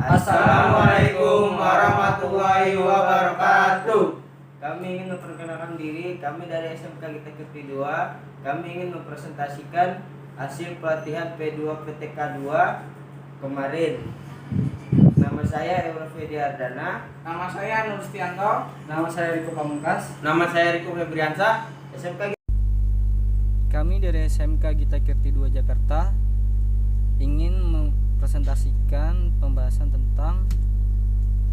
Assalamualaikum warahmatullahi wabarakatuh. Kami ingin memperkenalkan diri, kami dari SMK Gita Kirti 2. Kami ingin mempresentasikan hasil pelatihan P2 PTK 2 kemarin. Nama saya Eurofedi Ardana. Nama saya Nur Stianto. Nama saya Riko Pamungkas. Nama saya Riko Febriansa. Kami dari SMK Gita Kirti 2 Jakarta ingin mempresentasikan pembahasan tentang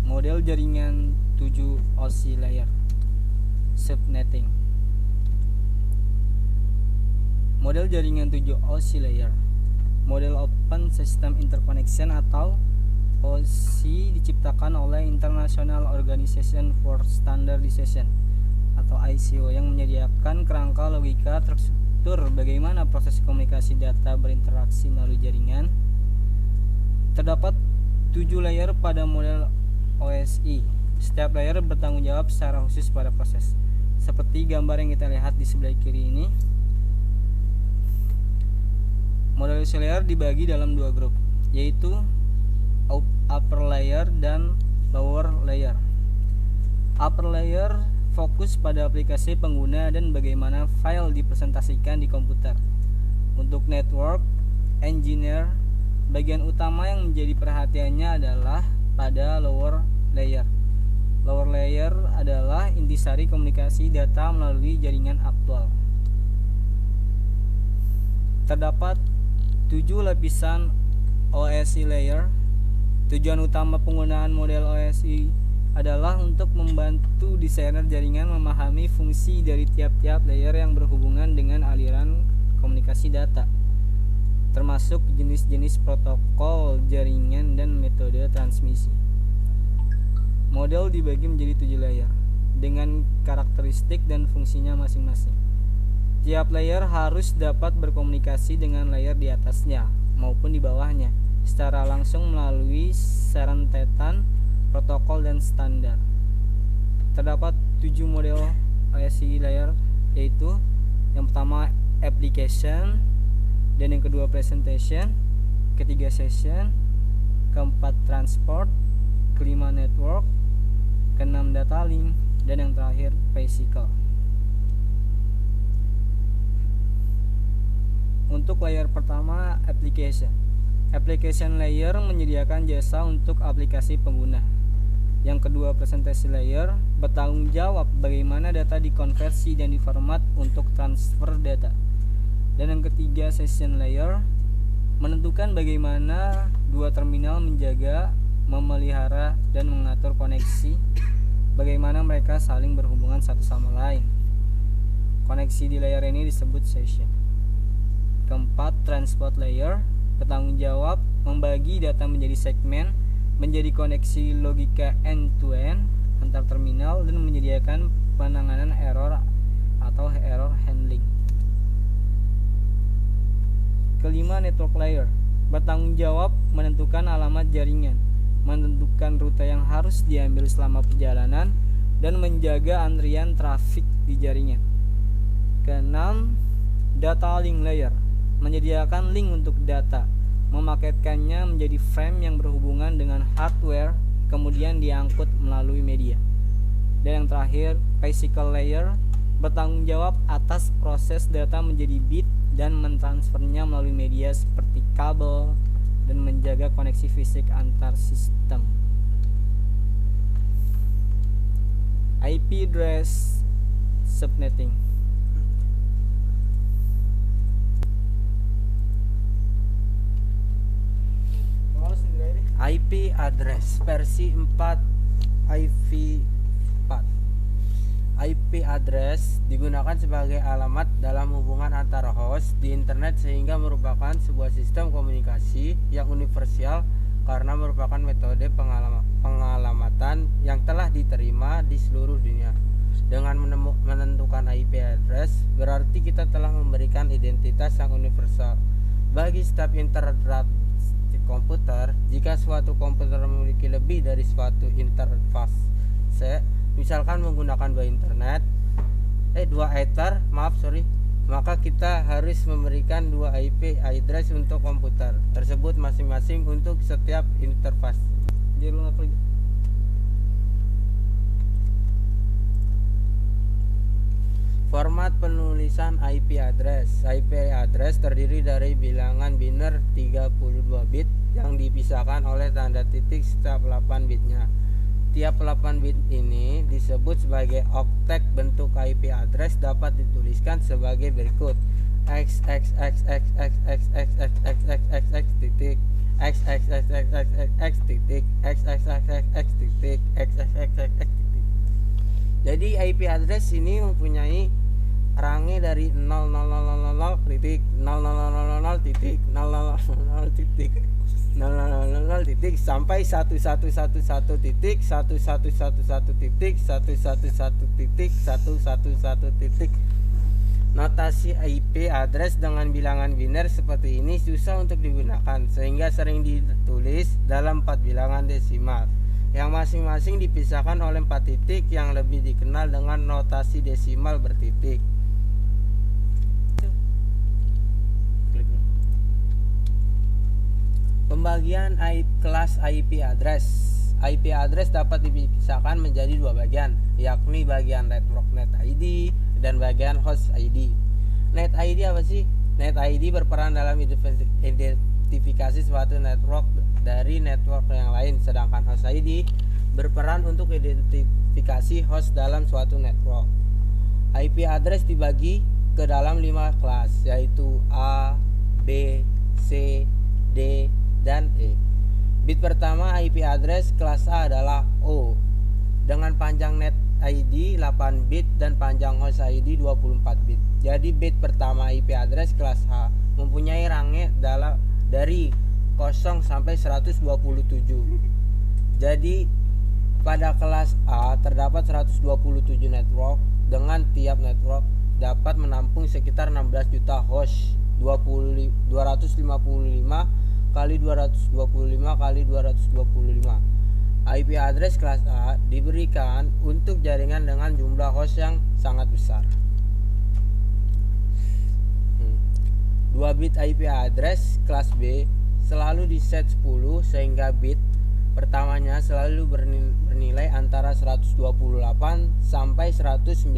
model jaringan 7 OSI layer subnetting. Model jaringan 7 OSI layer, model Open System Interconnection atau OSI diciptakan oleh International Organization for Standardization atau ICO yang menyediakan kerangka logika terstruktur bagaimana proses komunikasi data berinteraksi melalui jaringan. Terdapat 7 layer pada model OSI. Setiap layer bertanggung jawab secara khusus pada proses. Seperti gambar yang kita lihat di sebelah kiri ini. Model OSI layer dibagi dalam 2 grup, yaitu upper layer dan lower layer. Upper layer fokus pada aplikasi pengguna dan bagaimana file dipresentasikan di komputer. Untuk network engineer, bagian utama yang menjadi perhatiannya adalah pada lower layer. Lower layer adalah intisari komunikasi data melalui jaringan aktual. Terdapat 7 lapisan OSI layer. Tujuan utama penggunaan model OSI adalah untuk membantu desainer jaringan memahami fungsi dari tiap-tiap layer yang berhubungan dengan aliran komunikasi data, termasuk jenis-jenis protokol jaringan dan metode transmisi. Model dibagi menjadi 7 layer dengan karakteristik dan fungsinya masing-masing. Tiap layer harus dapat berkomunikasi dengan layer di atasnya maupun di bawahnya secara langsung melalui serentetan protokol dan standar. Terdapat 7 model OSI layer, yaitu yang pertama application, dan yang kedua presentation, ketiga session, keempat transport, kelima network, keenam data link, dan yang terakhir physical. Untuk layer pertama application. Application layer menyediakan jasa untuk aplikasi pengguna. Yang kedua presentation layer bertanggung jawab bagaimana data dikonversi dan diformat untuk transfer data. Dan yang ketiga session layer menentukan bagaimana dua terminal menjaga, memelihara, dan mengatur koneksi, bagaimana mereka saling berhubungan satu sama lain. Koneksi di layer ini disebut session. Keempat, transport layer bertanggung jawab membagi data menjadi segmen, menjadi koneksi logika end-to-end antar terminal, dan menyediakan penanganan error atau error handling. Kelima, network layer bertanggung jawab menentukan alamat jaringan, menentukan rute yang harus diambil selama perjalanan, dan menjaga antrian trafik di jaringan. Keenam, data link layer menyediakan link untuk data, memaketkannya menjadi frame yang berhubungan dengan hardware, kemudian diangkut melalui media. Dan yang terakhir, physical layer bertanggung jawab atas proses data menjadi bit dan mentransfernya melalui media seperti kabel dan menjaga koneksi fisik antar sistem. IP address subnetting. IP address versi 4 IV4. IP address digunakan sebagai alamat dalam hubungan antara host di internet sehingga merupakan sebuah sistem komunikasi yang universal karena merupakan metode pengalamatan yang telah diterima di seluruh dunia. Dengan menentukan IP address berarti kita telah memberikan identitas yang universal bagi setiap interaktif komputer. Jika suatu komputer memiliki lebih dari suatu interface, misalkan menggunakan dua ether, maka kita harus memberikan 2 IP address untuk komputer tersebut masing-masing untuk setiap interface. Jadi lu nggak pergi. Format penulisan IP address. IP address terdiri dari bilangan biner 32 bit yang dipisahkan oleh tanda titik setiap 8 bitnya. Tiap 8 bit ini disebut sebagai oktet. Bentuk IP address dapat dituliskan sebagai berikut: xxxxxxxxxxx titik xxxxxx titik xxxxx titik xxxx titik. Jadi IP address ini mempunyai range dari 0000 titik 0000 titik 0000 titik 0000 titik sampai 1111 titik 1111 titik 111 titik 111 titik. Notasi IP address dengan bilangan biner seperti ini susah untuk digunakan, sehingga sering ditulis dalam 4 bilangan desimal yang masing-masing dipisahkan oleh 4 titik yang lebih dikenal dengan notasi desimal bertitik. Pembagian kelas IP address. IP address dapat dipisahkan menjadi 2 bagian, yakni bagian network net ID dan bagian host ID. Net ID apa sih? Net ID berperan dalam identifikasi suatu network dari network yang lain, sedangkan host ID berperan untuk identifikasi host dalam suatu network. IP address dibagi ke dalam 5 kelas, yaitu A, B, C, D, dan E. Bit pertama IP address kelas A adalah O dengan panjang net ID 8 bit dan panjang host ID 24 bit. Jadi bit pertama IP address kelas A mempunyai range dari 0 sampai 127. Jadi pada kelas A terdapat 127 network, dengan tiap network dapat menampung sekitar 16 juta host. 255 kali 225 kali 225. IP address kelas A diberikan untuk jaringan dengan jumlah host yang sangat besar. 2 bit IP address kelas B selalu di set 10, sehingga bit pertamanya selalu bernilai antara 128 sampai 191.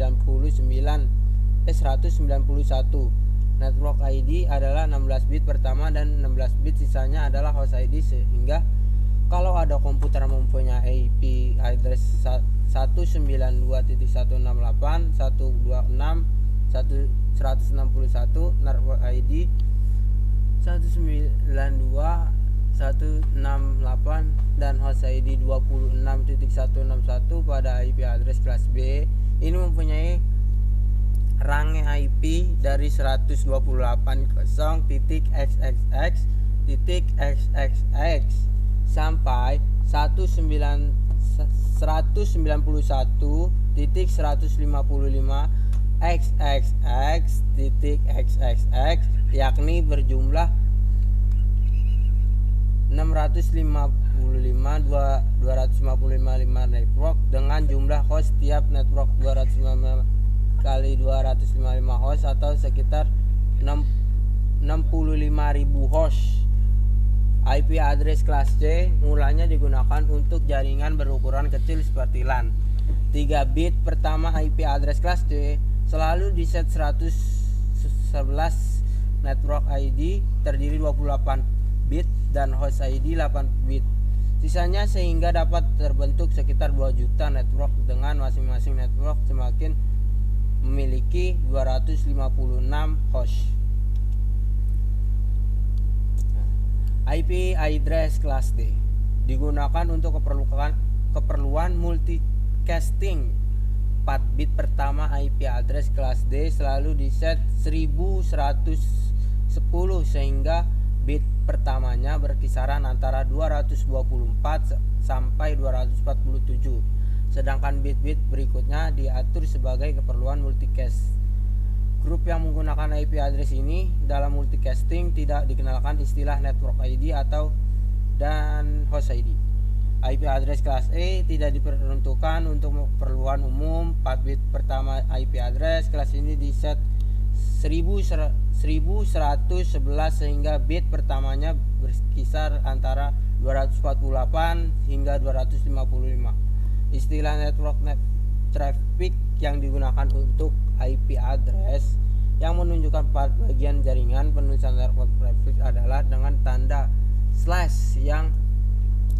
Network ID adalah 16 bit pertama dan 16 bit sisanya adalah host ID, sehingga kalau ada komputer mempunyai IP address 192.168.126.161 network ID 192.168 dan host ID 26.161 pada IP address kelas B ini mempunyai range IP dari 128.0.xxx.xxx sampai 191.155xxx.xxx, yakni berjumlah 655 network dengan jumlah host tiap network 255 kali 255 host atau sekitar 65.000 host. IP address kelas C mulanya digunakan untuk jaringan berukuran kecil seperti LAN. 3 bit pertama IP address kelas C selalu di set 111 network ID terdiri 28 bit dan host ID 8 bit. Sisanya sehingga dapat terbentuk sekitar 2 juta network dengan masing-masing network semakin memiliki 256 host. IP address kelas D digunakan untuk keperluan multicasting. 4 bit pertama IP address kelas D selalu di set 1110, sehingga bit pertamanya berkisaran antara 224 sampai 247. Sedangkan bit-bit berikutnya diatur sebagai keperluan multicast. Grup yang menggunakan IP address ini dalam multicasting tidak dikenalkan istilah network ID dan host ID. IP address kelas E tidak diperuntukkan untuk keperluan umum. 4 bit pertama IP address kelas ini di set 1111 sehingga bit pertamanya berkisar antara 248 hingga 255. Istilah network traffic yang digunakan untuk IP address yang menunjukkan bagian jaringan penulisan network traffic adalah dengan tanda slash yang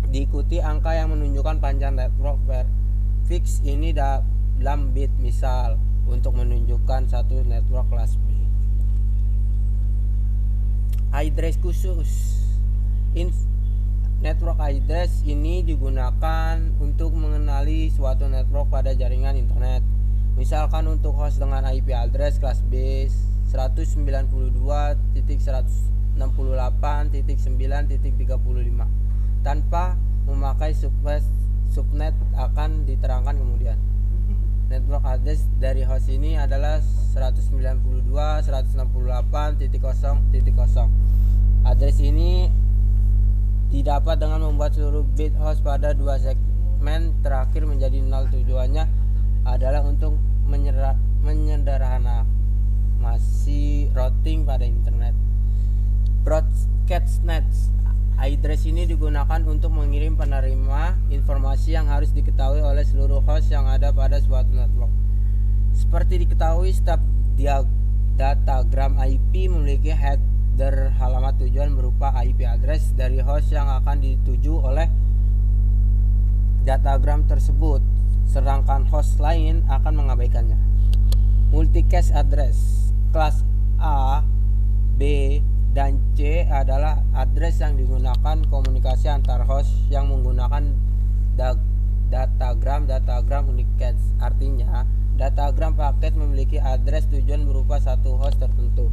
diikuti angka yang menunjukkan panjang network prefix ini dalam bit. Misal untuk menunjukkan satu network kelas B. Address khusus. Network address ini digunakan untuk mengenali suatu network pada jaringan internet. Misalkan untuk host dengan IP address kelas B 192.168.9.35 tanpa memakai subnet akan diterangkan kemudian. Network address dari host ini adalah 192.168.0.0. Address ini didapat dengan membuat seluruh bit host pada dua segmen terakhir menjadi 0. Tujuannya adalah untuk menyederhanakan masih routing pada internet. Broadcast net address ini digunakan untuk mengirim penerima informasi yang harus diketahui oleh seluruh host yang ada pada suatu network. Seperti diketahui, setiap datagram IP memiliki header halamat tujuan berupa IP address dari host yang akan dituju oleh datagram tersebut, sedangkan host lain akan mengabaikannya. Multicast address kelas A, B, dan C adalah address yang digunakan komunikasi antar host yang menggunakan datagram unicast. Artinya, datagram paket memiliki address tujuan berupa satu host tertentu.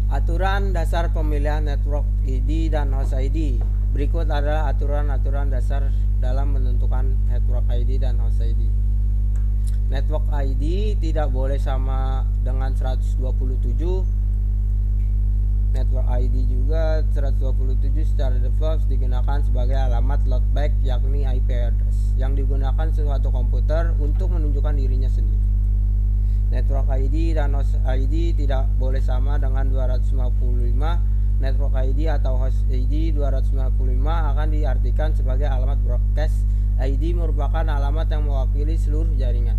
Aturan dasar pemilihan network ID dan host ID. Berikut adalah aturan-aturan dasar dalam menentukan network ID dan host ID. Network ID tidak boleh sama dengan 127. Network ID juga 127 secara default digunakan sebagai alamat loopback, yakni IP address yang digunakan suatu komputer untuk menunjukkan dirinya sendiri. Network ID dan host ID tidak boleh sama dengan 255. Network ID atau host ID 255 akan diartikan sebagai alamat broadcast ID, merupakan alamat yang mewakili seluruh jaringan.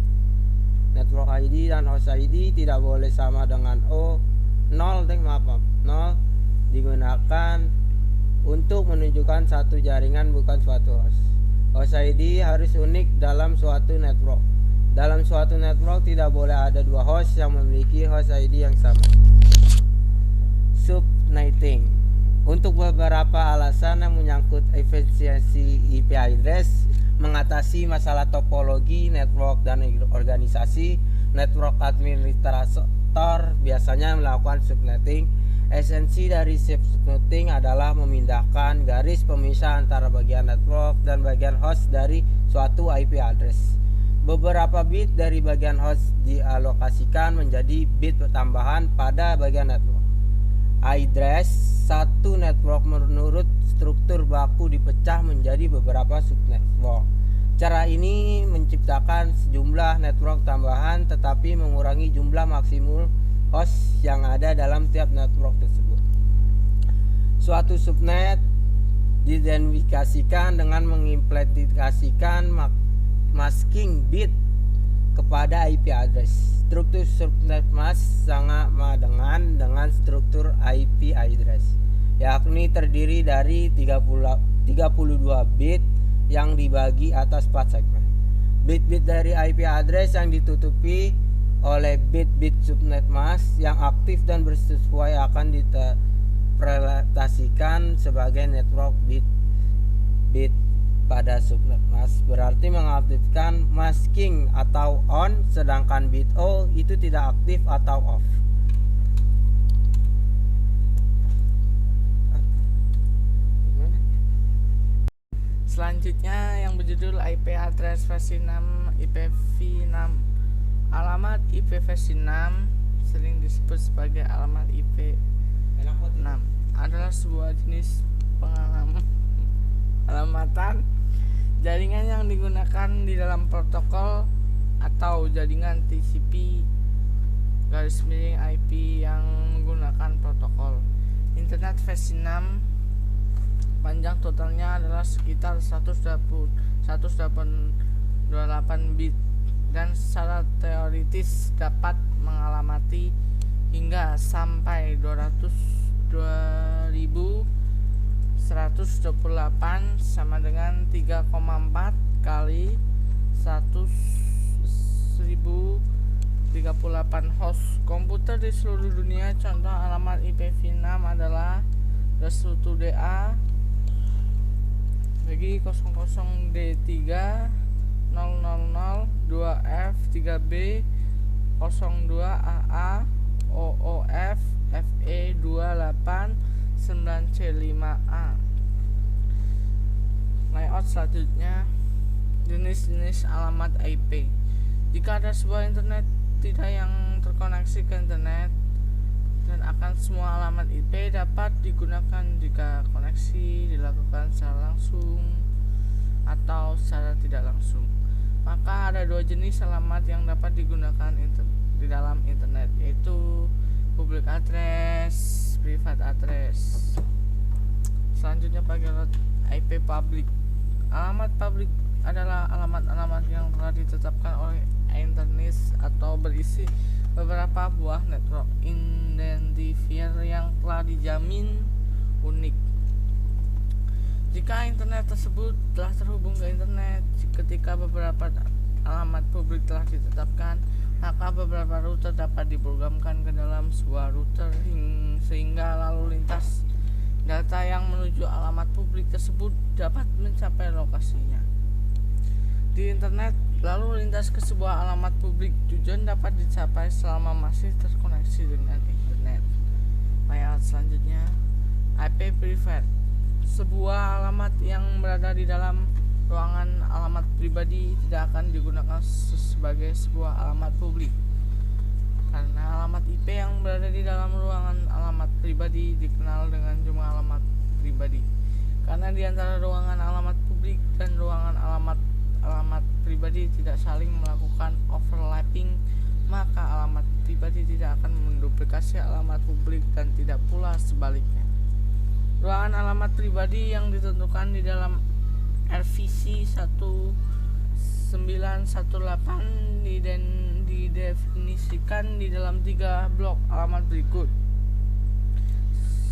Network ID dan host ID tidak boleh sama dengan 0 digunakan untuk menunjukkan satu jaringan, bukan suatu host. Host ID harus unik dalam suatu network. Dalam suatu network tidak boleh ada dua host yang memiliki host ID yang sama. Subnetting. Untuk beberapa alasan yang menyangkut efisiensi IP address, mengatasi masalah topologi network dan organisasi, network administrator biasanya melakukan subnetting. Esensi dari subnetting adalah memindahkan garis pemisah antara bagian network dan bagian host dari suatu IP address. Beberapa bit dari bagian host dialokasikan menjadi bit tambahan pada bagian network. Address satu network menurut struktur baku dipecah menjadi beberapa subnetwork. Cara ini menciptakan sejumlah network tambahan tetapi mengurangi jumlah maksimum host yang ada dalam tiap network tersebut. Suatu subnet diidentifikasikan dengan mengimplementasikan masking bit kepada IP address. Struktur subnet mask sama dengan struktur IP address, yakni terdiri dari 32 bit yang dibagi atas 4 segmen. Bit-bit dari IP address yang ditutupi oleh bit-bit subnet mask yang aktif dan bersesuai akan diinterpretasikan sebagai network bit pada subnet mask, berarti mengaktifkan masking atau on, sedangkan bit O itu tidak aktif atau off. Selanjutnya yang berjudul IP address versi 6 IPv6. Alamat IP versi 6 sering disebut sebagai alamat IP6 adalah sebuah jenis pengalamatan jaringan yang digunakan di dalam protokol atau jaringan TCP /IP yang menggunakan protokol Internet versi 6 panjang totalnya adalah sekitar 128 bit dan secara teoritis dapat mengalamati hingga sampai 200.128 sama dengan 3,4 kali 100.038 host komputer di seluruh dunia. Contoh alamat IPv6 adalah +1DA bagi 00D3 000 2F 3B 02AA OOF FE 28 9C5A. Layout selanjutnya, jenis-jenis alamat IP. Jika ada sebuah internet tidak yang terkoneksi ke internet, dan akan semua alamat IP dapat digunakan jika koneksi dilakukan secara langsung atau secara tidak langsung. Maka ada dua jenis alamat yang dapat digunakan di dalam internet, yaitu public address, private address. Selanjutnya panggilan IP public. Alamat public adalah alamat-alamat yang telah ditetapkan oleh internet atau berisi beberapa buah network identifier yang telah dijamin unik. Jika internet tersebut telah terhubung ke internet, ketika beberapa alamat publik telah ditetapkan, maka beberapa router dapat diprogramkan ke dalam sebuah router sehingga lalu lintas data yang menuju alamat publik tersebut dapat mencapai lokasinya. Di internet, lalu lintas ke sebuah alamat publik tujuan dapat dicapai selama masih terkoneksi dengan internet. Layout selanjutnya, IP private. Sebuah alamat yang berada di dalam ruangan alamat pribadi tidak akan digunakan sebagai sebuah alamat publik, karena alamat IP yang berada di dalam ruangan alamat pribadi dikenal dengan jumlah alamat pribadi. Karena di antara ruangan alamat publik dan ruangan alamat pribadi tidak saling melakukan overlapping, maka alamat pribadi tidak akan menduplikasi alamat publik dan tidak pula sebaliknya. Ruangan alamat pribadi yang ditentukan di dalam RVC 1918 didefinisikan di dalam 3 blok alamat berikut: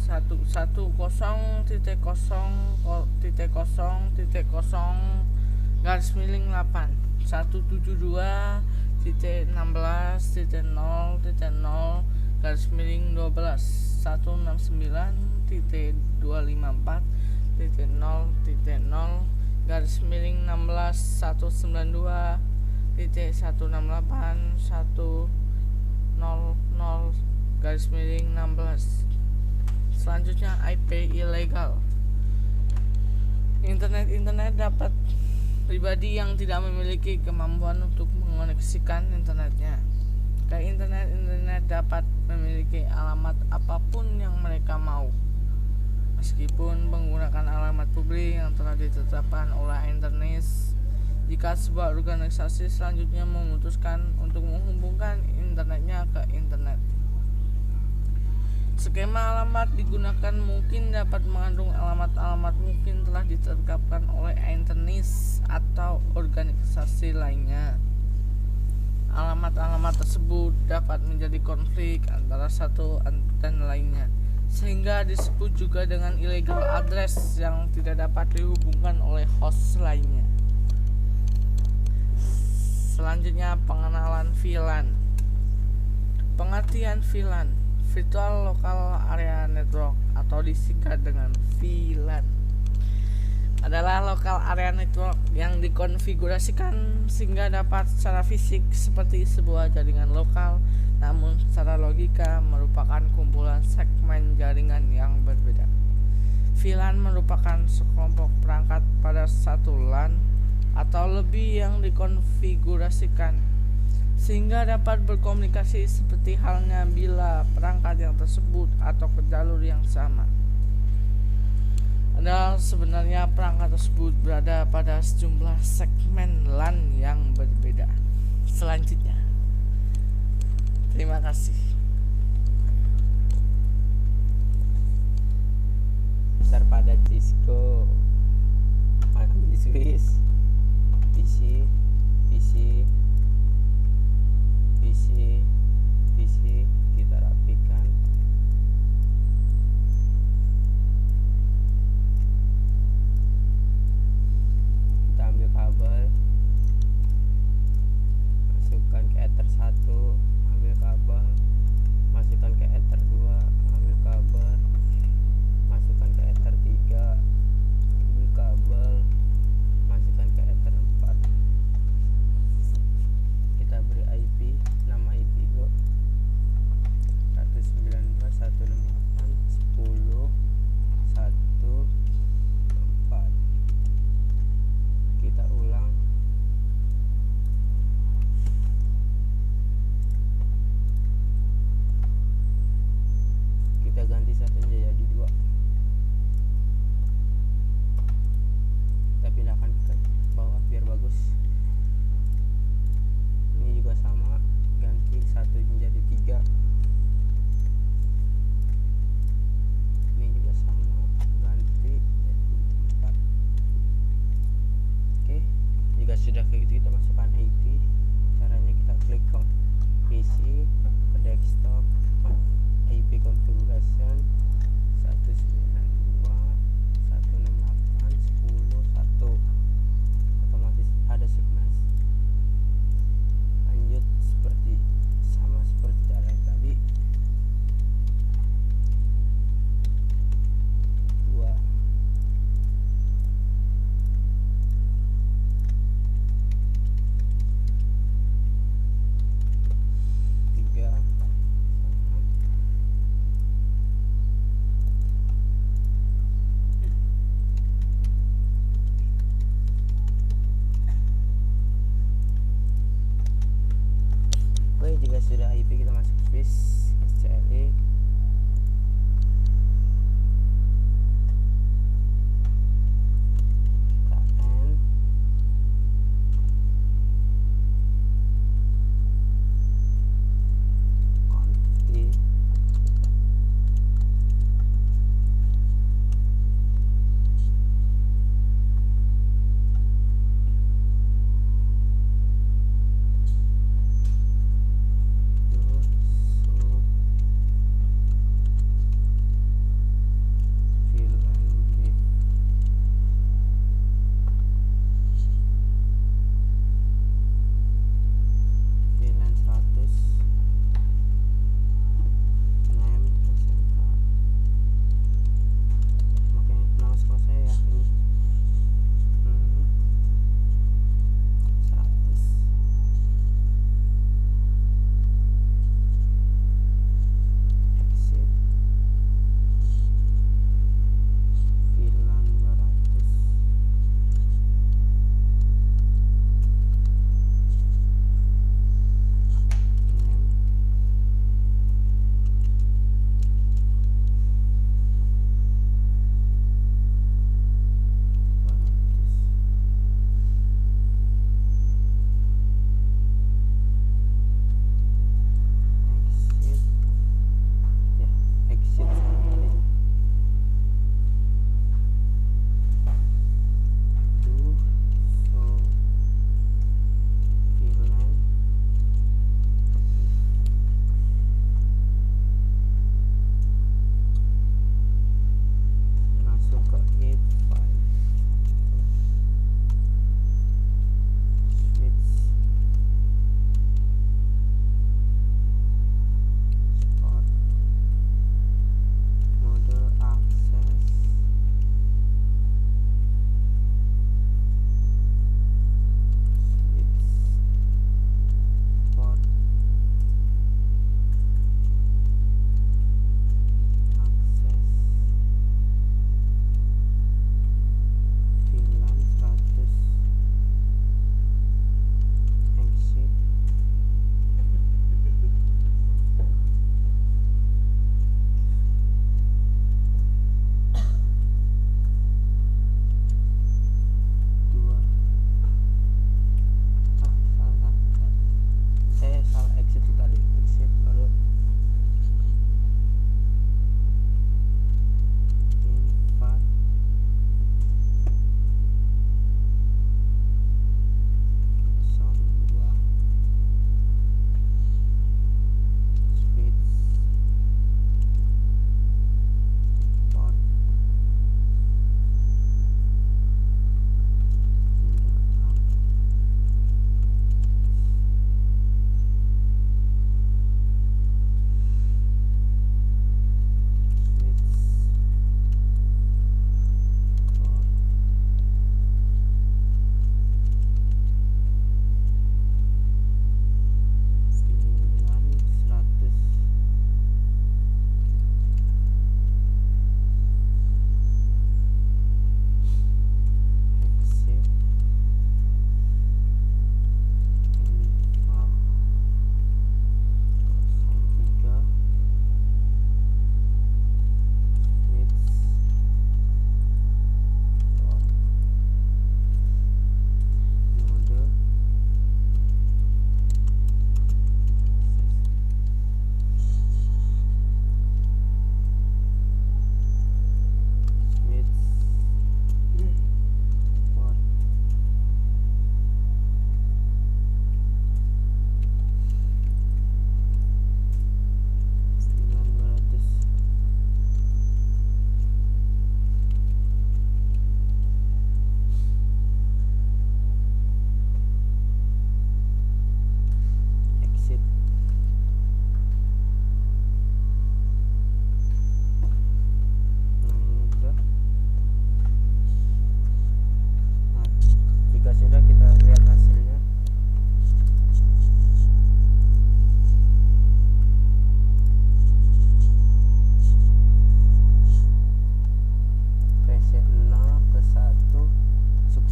110.0.0/8 172.16.0.0/12 169.0.0/16 Selanjutnya IP ilegal. Internet dapat pribadi yang tidak memiliki kemampuan untuk mengoneksikan internetnya. Internet dapat memiliki alamat apapun yang mereka mau, meskipun menggunakan alamat publik yang telah ditetapkan oleh internet. Jika sebuah organisasi selanjutnya memutuskan untuk menghubungkan internetnya ke internet, skema alamat digunakan mungkin dapat mengandung alamat-alamat mungkin telah ditetapkan oleh internet atau organisasi lainnya. Alamat-alamat tersebut dapat menjadi konflik antara satu dan lainnya, sehingga disebut juga dengan illegal address yang tidak dapat dihubungkan oleh host lainnya. Selanjutnya pengenalan VLAN. Pengertian VLAN, Virtual Local Area Network, atau disingkat dengan VLAN, adalah local area network yang dikonfigurasikan sehingga dapat secara fisik seperti sebuah jaringan lokal, namun secara logika merupakan kumpulan segmen jaringan yang berbeda. VLAN merupakan sekelompok perangkat pada satu LAN atau lebih yang dikonfigurasikan sehingga dapat berkomunikasi seperti halnya bila perangkat yang tersebut atau ke jalur yang sama. Padahal sebenarnya perangkat tersebut berada pada sejumlah segmen LAN yang berbeda. Selanjutnya, terima kasih. dasar pada Cisco. Ambil Swiss, PC, kita rapikan. Kita ambil kabel, masukkan ke ether 1, ambil kabel, masukkan ke ether 2, ambil kabel, masukkan ke ether 3, ambil kabel, masukkan ke ether 4. Kita beri IP, nama IP itu 192.168.10.1.4. Kita ulang. Kita ganti satunya jadi 2. Kita pindahkan ke bawah biar bagus. Ini juga sama, ganti 1 menjadi 3. Ini juga sama, ganti jadi 4. Oke, jika sudah kayak gitu kita masukkan IP. Caranya kita klik PC ke desktop, IP configuration 192.168.10.1. Otomatis ada segmen. Lanjut sama seperti cara yang tadi. 2. Oke, jika sudah IP kita masuk Swiss SCLI. Kita N, konti,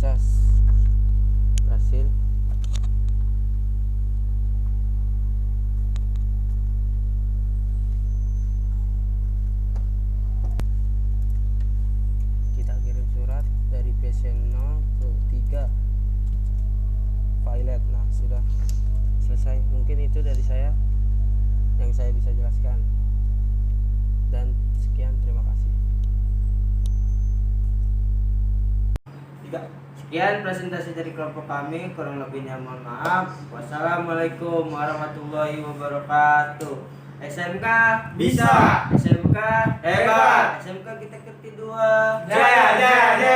Cas. Berhasil. Kita kirim surat dari PC 0 ke 3 Violet. Nah, sudah selesai. Mungkin itu dari saya yang saya bisa jelaskan. Dan sekian, terima kasih. Sekian presentasi dari kelompok kami, kurang lebihnya mohon maaf. Wassalamualaikum warahmatullahi wabarakatuh. SMK Bisa. SMK Hebat. SMK kita ketidua. Jaya, jaya, jaya.